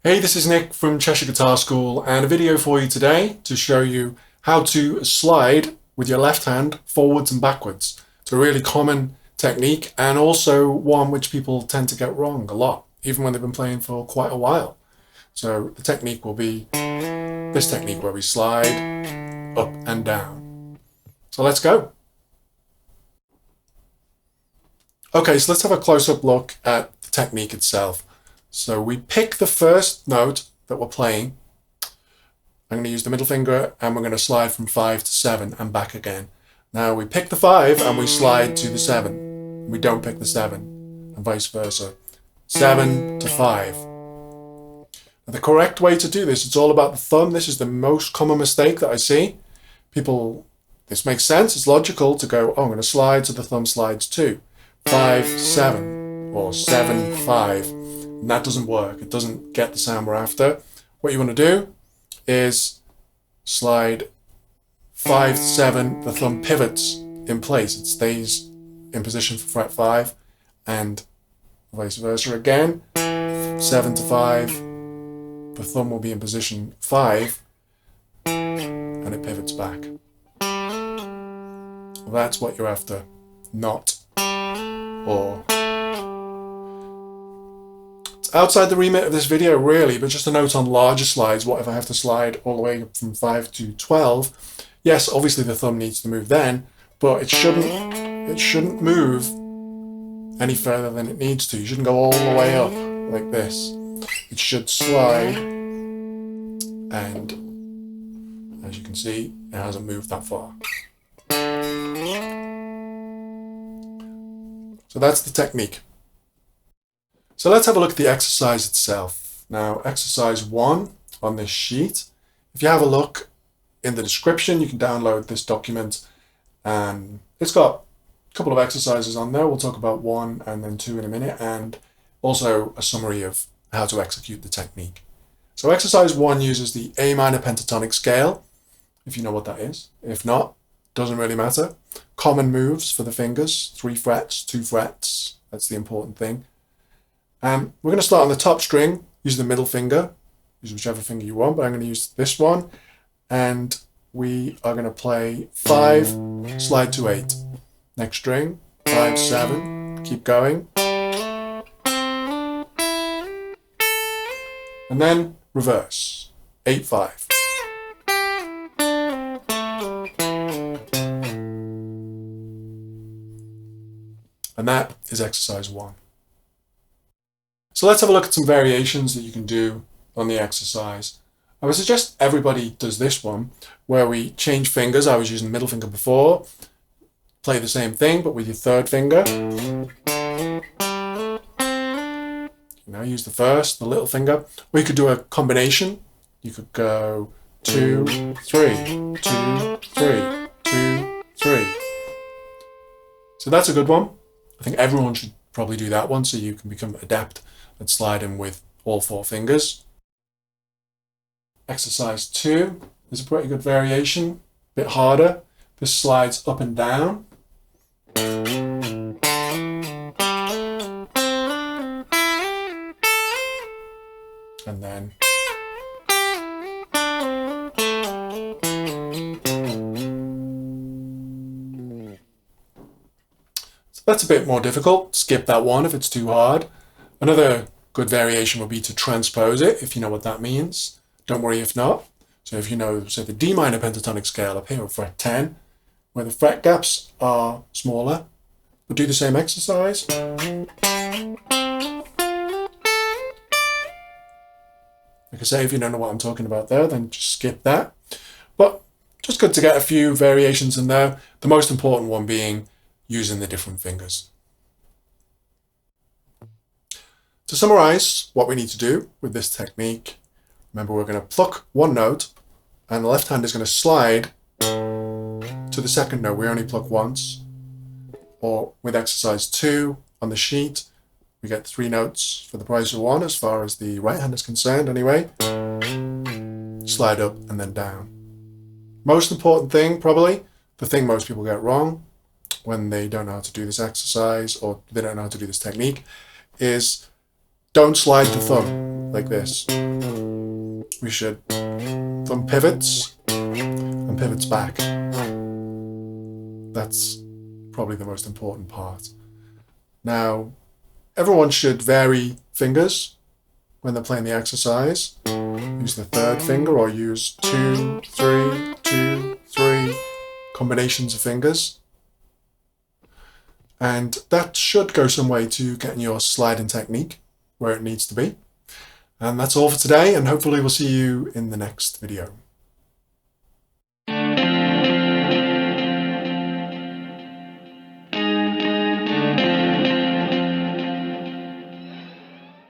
Hey, this is Nick from Cheshire Guitar School and a video for you today to show you how to slide with your left hand forwards and backwards. It's a really common technique and also one which people tend to get wrong a lot, even when they've been playing for quite a while. So the technique will be this technique where we slide up and down. So let's go. Okay, so let's have a close-up look at the technique itself. So we pick the first note that we're playing. I'm going to use the middle finger and we're going to slide from 5 to 7 and back again. Now we pick the 5 and we slide to the 7. We don't pick the 7 and vice versa. 7 to 5. Now the correct way to do this, it's all about the thumb. This is the most common mistake that I see. People, this makes sense, it's logical to go, oh, I'm going to slide so the thumb slides too. 5, 7 or 7, 5. And that doesn't work. It doesn't get the sound we're after. What you want to do is slide 5 to 7. The thumb pivots in place. It stays in position for fret 5 and vice versa again. 7 to 5. The thumb will be in position 5 and it pivots back. That's what you're after. Not or. Outside the remit of this video really, but just a note on larger slides. What if I have to slide all the way from 5 to 12? Yes, obviously the thumb needs to move then, but it shouldn't move any further than it needs to. You shouldn't go all the way up like this. It should slide, and as you can see, it hasn't moved that far. So that's the technique. So let's have a look at the exercise itself. Now, exercise 1 on this sheet. If you have a look in the description, you can download this document and it's got a couple of exercises on there. We'll talk about 1 and then 2 in a minute, and also a summary of how to execute the technique. So exercise 1 uses the A minor pentatonic scale, if you know what that is. If not, doesn't really matter. Common moves for the fingers, 3 frets, 2 frets. That's the important thing. We're going to start on the top string, use the middle finger, use whichever finger you want, but I'm going to use this one, and we are going to play 5, slide to 8. Next string, 5, 7, keep going. And then reverse, 8, 5. And that is exercise 1. So let's have a look at some variations that you can do on the exercise. I would suggest everybody does this one, where we change fingers. I was using the middle finger before. Play the same thing, but with your third finger. Now use the first, the little finger. Or you could do a combination. You could go 2, 3, 2, 3, 2, 3. So that's a good one. I think everyone should probably do that one so you can become adept at sliding with all 4 fingers. Exercise 2 is a pretty good variation, a bit harder. This slides up and down. And then so that's a bit more difficult. Skip that one if it's too hard. Another good variation would be to transpose it, if you know what that means. Don't worry if not. So if you know, say, the D minor pentatonic scale up here at fret 10, where the fret gaps are smaller, we'll do the same exercise. Like I say, if you don't know what I'm talking about there, then just skip that. But just good to get a few variations in there. The most important one being using the different fingers. To summarize what we need to do with this technique, remember we're going to pluck one note and the left hand is going to slide to the second note. We only pluck once. Or with exercise 2 on the sheet, we get 3 notes for the price of 1 as far as the right hand is concerned anyway. Slide up and then down. Most important thing, probably, the thing most people get wrong when they don't know how to do this exercise or they don't know how to do this technique, is don't slide the thumb. like this. We should thumb pivots and pivots back. That's probably the most important part. Now, everyone should vary fingers when they're playing the exercise. Use the third finger or use 2, 3, 2, 3 combinations of fingers. And that should go some way to getting your sliding technique where it needs to be. And that's all for today, and hopefully we'll see you in the next video.